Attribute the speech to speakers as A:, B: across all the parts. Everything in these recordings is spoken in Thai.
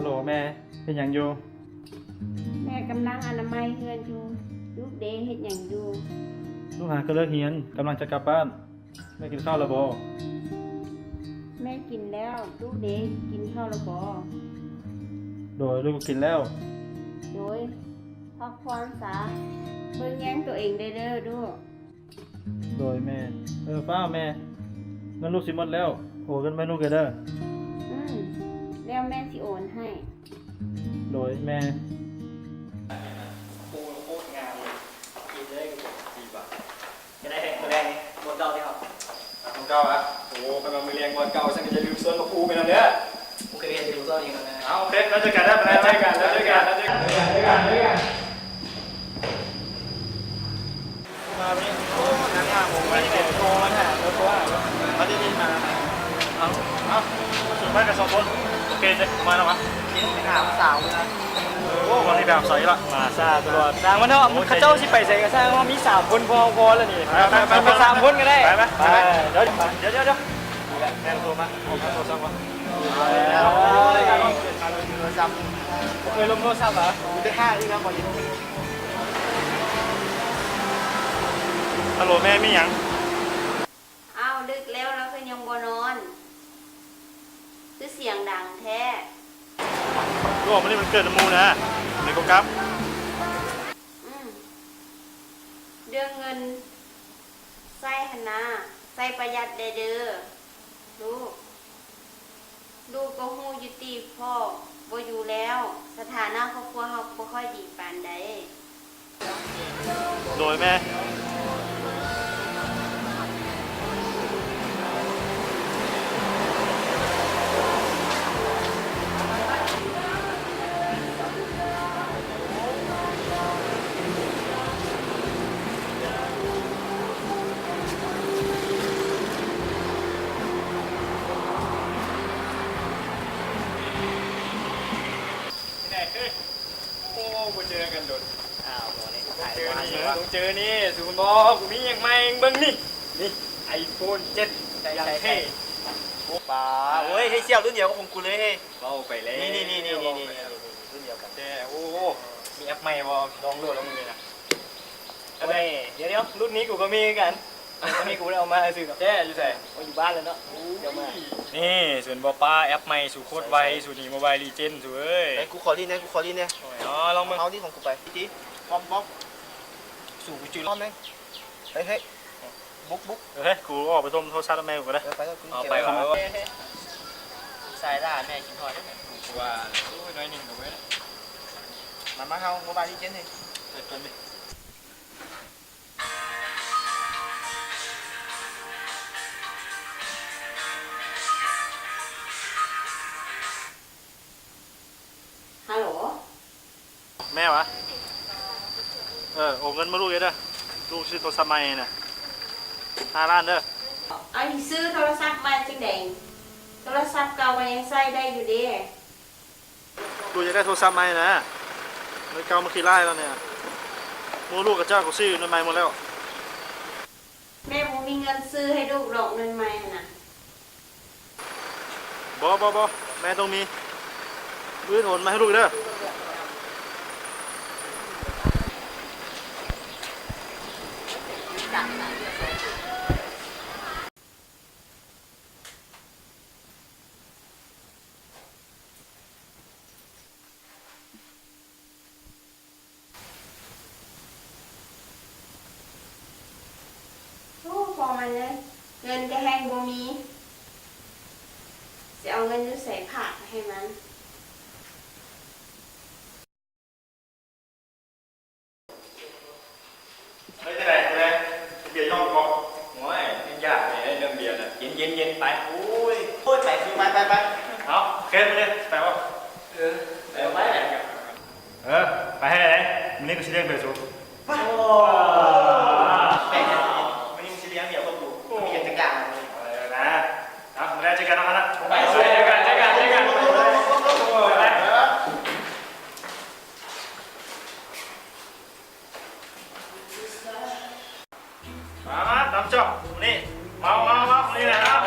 A: ฮัลโหลแม่เป็นหยังอยู่
B: แม่กำลังอนามัยเฮือนอยู่ลูกเดย์เฮ็ดหยังอยู่
A: ลูกหาก็เลิกเรียนกำลังจะกลับบ้านแม่กินข้าวแล้วบ่
B: แม่กินแล้วลูกเดย์กินข้าวแล้วบ่
A: โดยลูกก็กินแล้ว
B: โดยพักผ่อนซะเบิ่งแย่งตัวเองได้เด้อลูก
A: โดยแม่ฟ้าแม่เงินลูกสิหมดแล้วโอ้เงินแม่ลูกเด้อ
B: แล้วแม่สิโอนให้
A: โดยแม่
C: โคตรงามเลยกินเลยดีป่ะจะได้แรงบนเก่าที่ครับบนเก่าอ่ะโอ้กำลังมือเรียงบนเก่าฉันก็จะลืมส่วนกับครูไปแล้วเนี่ยโอเคจะดูตัวเองกันนะเอาโอเคแล้วเจอกันได้แล้วเจอกันมาพี่โอ้นั่งห่างผมไม่ได้โทรมาหาแล้วเพราะว่าเขาจะยินมาเอาสุดท้ายกัน2 คนโอเคเจ๊มาแล้วมั้ยไปหาสาวนะโอ้วันนี้แบบใสละมาซาตลอดสร้างมันเนาะข้าเจ้าสิไปใส่กันสร้างว่ามี3 คนพอแล้วนี่ไป3 คนก็ได้ไปเดี๋ยวแม่โทรมาโทรศัพท์มาโทรศัพท์เคยลงโทรศัพท์เหรอได้5ที่ครับพอดีฮัลโหลแม่มีหยัง
B: อ้าวดึกแล้วคือยังบ่นอนคือเสียงดังแท้
A: ลูกออกมานี่มันเกิดน้ำมูนะในกครับ
B: เรื่องเงินใส่หนาใส่ประหยัดเด้อลูกก็ฮู้อยู่ติพ่อบ่อยู่แล้วสถานะครอบครัวเฮาบ่ค่อยดีปานใด
A: โดยแม่
C: เจอกันโดดต้องเจอนี่สุนบอกกูมีอย่างไม่เบิ้งนี่ไอโฟน7อย่างเท่โอ้ป่าเฮ้ยให้เสี่ยวรุ่นเดียวกับผมกูเลยเฮ้ยเราไปเลยนี่รุ่นเดียวกันแช่โอ้มีแอปใหม่บอลองโหลดแล้วมึงเลยนะอะไรเดี๋ยวรุ่นนี้กูก็มีกันรุ่นนี้กูได้เอามาซื้อกับแช่อยู่ใส่อยู่บ้านเลยเนาะเดี๋ยวมานี่ส่วนบอป้าแอปใหม่สู่โคตรไวสู่หนีโมบายลีเจนสู่เอ้ยกูขอรีเนี่ยอ๋อลองมาเอาที่ของกูไปจีบล็อกสู่กูจืดรอบนึงเฮ้ยบุ๊กเฮ้ยกูออกไปต้มโทรศัพท์แม่กูได้เอาไปเอาสายด่าแม่กินทอดได้ไหมกูว่าน้อยหนึ่งกับเว้ยมาเอาโมบายลีเจนให้เปิดกันดิ
B: ฮัลโหล
A: แม่วะโอนเงินมาลูกเลยเด้อลูกซื้อโทรศัพท์ใหม่น่ะ5 ล้านเด้อ
B: เอาที่ซื้อโทรศัพท์ใหม่จังได๋โทรศัพท์เก่าก็ยังใช้ได้อยู่เด้
A: ลูกจะได้โทรศัพท์ใหม่นะเลยเก่ามาขี้ไล่แล้วเนี่ยมูลูกกับเจ้าก็ซื้อนั่นใหม่หมดแล้ว
B: แม่บ่มีเงินซื้อให้ลูกหรอกเงินใหม่น่ะ
A: บ่แม่ต้องมีโอนมาให้ลูกเด้อ
B: พอมันเลยเงินก็แห้งบ่มีจะเอาเงินอยู่ใส่ผักให้มัน
C: ไม่ใช่ไหนเบียร์ย่องก็โอ้ยยากเลยเรื่องเบียร์น่ะเย็นไปโอ้ยไปซื้อไปเอาเก็บมาเลยไปวะไปไหนไปให้ไหนมันนี่กูชี้เลี้ยงไปสุดโอ้มันนี่กูชี้เลี้ยงเดี๋ยวพวกกูมีอย่างจังอย่างนะเอามาได้เจอกันนะครับไปสุดเจอกันมาตามจบนี่เมานี่นะครับ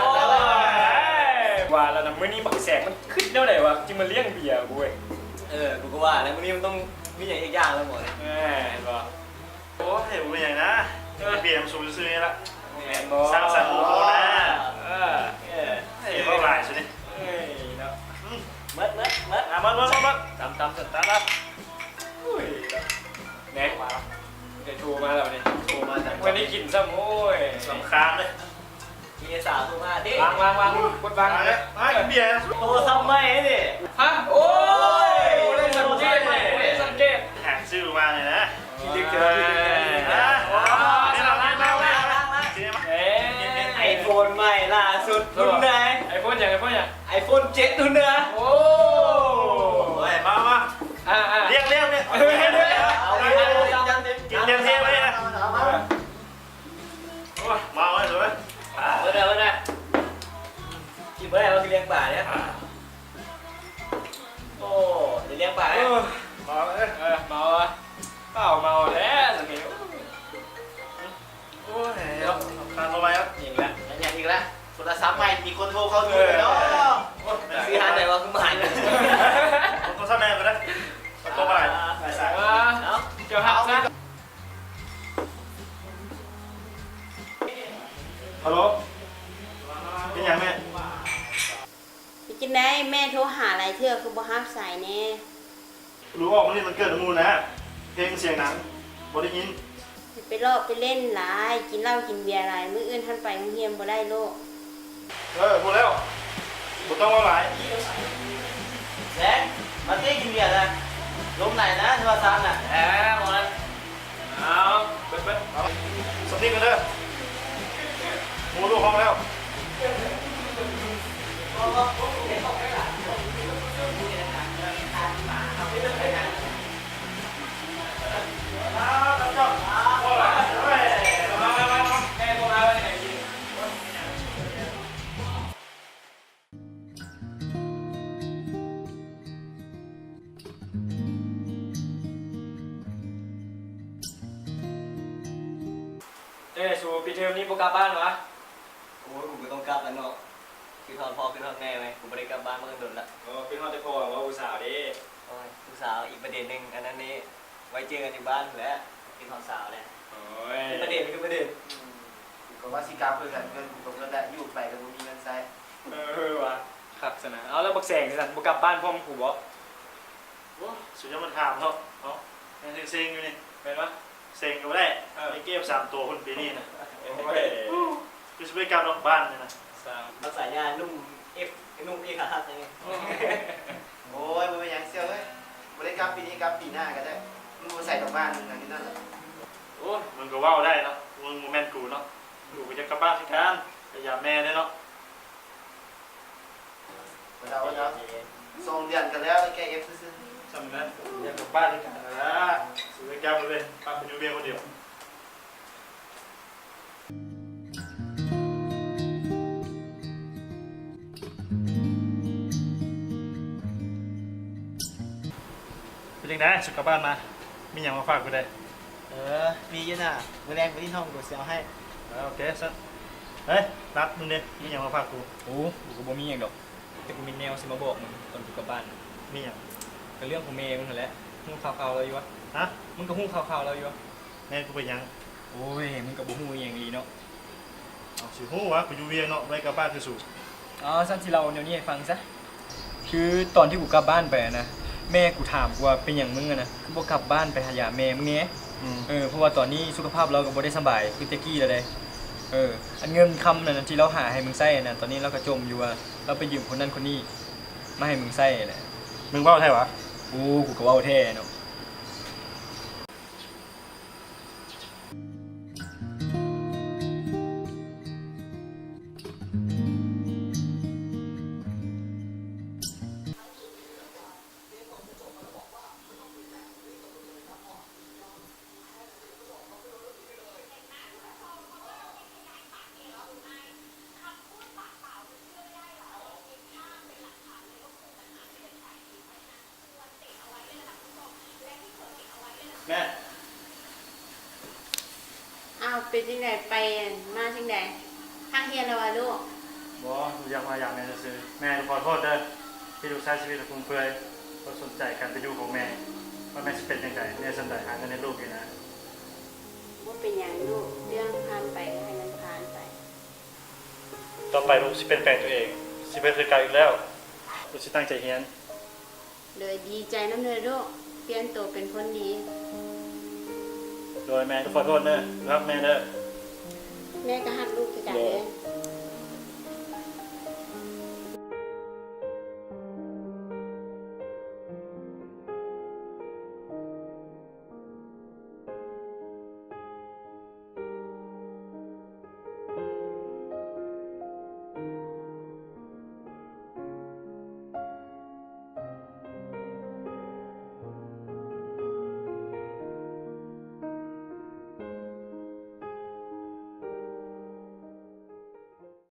C: ว่าแล้วนะ มื่อนี้บักแสงมันขึ้นเท่าไหร่วะจึงมาเลี้ยงเบียร์กูเว้ย
D: กูก็ว่าแล้ววันนี้มันต้องมีอย่างอีกอย่างแล้วหมดเลย
C: เห็นปะ
A: โอ้ยผมเป็นอย่างนะเบียร์สูงซื้อนี่ละ
C: เห็นปะ
A: สร้างสรรค์โมโหนะ
C: เฮ้ย
A: เฮ้ยว่าหลายสินี่
C: เนาะ
D: มัด
A: มาตามสตาร์ทแล้ว
C: อุ้ยแน็กมาเดี๋ยวโทรมาแล้วนี่
D: โทรมาจาก
C: วันนี้กินซ้ำโอ้ย
A: สำคัญเลย
D: มีสาวโทรมาดิ
C: วางกดวางเลย
A: ไอ้เบียร์
D: โทรทำไมนี่
C: ฮะโอ้ยได้สังเกตได้สังเกต
A: แหกชื่อมาเลยนะ
C: คิดดึกเลยนะนี่เราล้างแล้ว
D: ไอโฟนใหม่ล่าสุดรุ่นไหน
C: ไอโฟนอย่าง
D: ไอโฟน7รุ่นเนื้อ
C: โอ้
A: มา เรียกเนี่ย
D: เอาไปกินเต็มที่เลยนะ
A: มาไว้เลย
D: เมื่อไหร่กินเมื่อไหร่เราจะเลี้ยงป่าเนี่ยโอ้จะเลี้ยงป่าเนี่ย
A: มาเลย
C: เมาอ่ะเปล่าเมาแล้วสังเกต
A: โอ้ยครับสำคัญทำไมครับ
D: อีกแล้วอย่างอีกแล้วโทรศัพท์ใหม่มีคนโทรเข้าดูเลยเนาะซื้อหาแต่ว่าคือหมัน
A: ผมต้องทำแม่ก็ได้ต้องไปสาย
C: เอาเจ้าหักซะ
A: ฮัลโหลเป็นยังแม่
B: ไปกินได้แม่โทรหาหลายเทื่อคือบ่รับสายแน่
A: รู้ออกมันนี่มันเกิดมูลนะเพลงเสียงหนังบอได้ยิน
B: ไปรอบไปเล่นหลายกินเหล้ากินเบียร์หลายมื้ออื่นท่านไปโรงเรียนบ่ได้โลก
A: พูดแล้วผมต้องว่าหลาย
D: แซงมาเต้กินเบียร์นะล้มไหนนะโทรศัพท์น่ะหมด
C: เอาเบิ้ล
A: สติ๊กกันเด้อมูลูกห้องแล้ว
C: สูปีเทอมนี้โปรกลับบ้านวะ
D: โอ้ยกูต้องกลับแล้วเนาะคือทอนพ่อคือทอนแม่ไหมกูไม่ได้กลับบ้านเมื่อโดนละ
C: พี่ฮอดจะพอว่าอุตส่าห์ดิ
D: โอ้ยลูกสาวอีกประเด็นหนึ่งอันนั้นนี่ไว้เจอกันอยู่บ้านแล้วกินทอนสาวเลย
C: โอ้ย
D: ประเด็นคือประเด็น
E: ก็ว่าสิกาเพื่อนกันเงินตรงนั้นแหละอยู่ไปก็บ่มีเงินใช้
C: วะครับสนะเอาแล้วบักแสงสันโปรกลับบ้านพ่อมกูบอก
A: สุดยอดมันถามเขาเนาะยังเซ็งอยู่นี่
C: เป็นปะ
A: เซ็งก็ได้ไอ้เกม3ตัวคนปีนี้นะ
C: โอ้ย
A: คือจะไปกลับนอกบ้านเลยนะ
C: สาม
D: รักษายานุ่มเอฟนุ่มเอขาหักยังไง
E: โอ้ยบ่เป็นหยังเสียวเอ้ยบ่ได้กลับปีนี้กลับปีหน้าก็ได้มึงบ่ใส่ดอกบ้านมึงอันนี้นั่นแหละ
A: โอ้ยมึงก็ว่าวได้เนาะมึงโมเมนต์กูเนาะกูก็จะกลับบ้านที่กันพยายามแม่ได้เนาะ
E: เราส่งเดือนกันแล้วแกเอฟซื่อ
A: จำนั้นอยากกลับบ้านที่กันนะสุดยอดเลยป้าเป็นยูเบียคนเดียวเป็นยังไงสุดกลับบ้านมามีอย่างมาฝากกูได้
E: มีอยู่น่ะมื้อแรงไปที่ห้องกูสิเอาให้
A: โอเคสักเฮ้ยนัดมึงเนี่ยมีอย่างมาฝากกู
C: โอ้กูก็บ่มีอย่างดอกแต่กูมีแนวสิมาบอกมึงตอนกูกลับบ้าน
A: มีอย่าง
C: เป็นเรื่องของเมย์มึงนั่นแหละมึงข่าวๆเราอยู่วะ
A: ฮะ
C: มึงก็หุ้งข่าวๆเราอยู่วะ
A: แม่กูไปยัง
C: โอ้ยมึงกับบ่ฮู้อย่างนี้เนาะ
A: เอาสิหูวะกูอยู่เวียงเนาะไว้กลับบ้านคือสู
C: อ๋อสั้นที่เราเดี๋ยวนี้ให้ฟังซะคือตอนที่กูกลับบ้านไปนะแม่กูถามกูว่าเป็นอย่างมึงอะนะคือบ่กลับบ้านไปหายาแม่มึงเนี้ยเพราะว่าตอนนี้สุขภาพเราก็บ่ได้สบายคือแตะกี้แล้วเด้อันเงินคำนั่นที่เราหาให้มึงใช้น่ะตอนนี้เราก็จมอยู่ว่าเราไปยืมคนนั้นคนนี้มาให้มึงใช้แหละ
A: มึงเว่าไทยวะ
C: กูก็เว้าแท้เนาะ
A: แม่
B: อ้าวเป็นจังไดไปมาจังไดทางเฮียนแล้วว่าลูก
A: บ่อยากมาอยากแม่ซื้อแม่ขอโทษเด้อที่ลูกใช้ชีวิตฟุ่มเฟือยบ่สนใจการเป็นอยู่ของแม่ว่าแม่สิเป็นจังไดแม่สนใจหาเงินให้ลูกอยู่นะ
B: ว่าเป็นอย่างลูกเรื่องผ่านไปก็ให้มันผ่านไป
A: ต่อไปลูกสิเป็นแปลงตัวเองสิเป็นคือเก่าอีกแล้วลูกสิตั้งใจเรียน
B: เลยดีใจน้ำเลยลูกเปลี่ยนตัวเป็นคนดี
A: โดยแม่ขอโทษเด้อรักแม่เด้อ
B: แม่ก็หักลูกคือกันเลย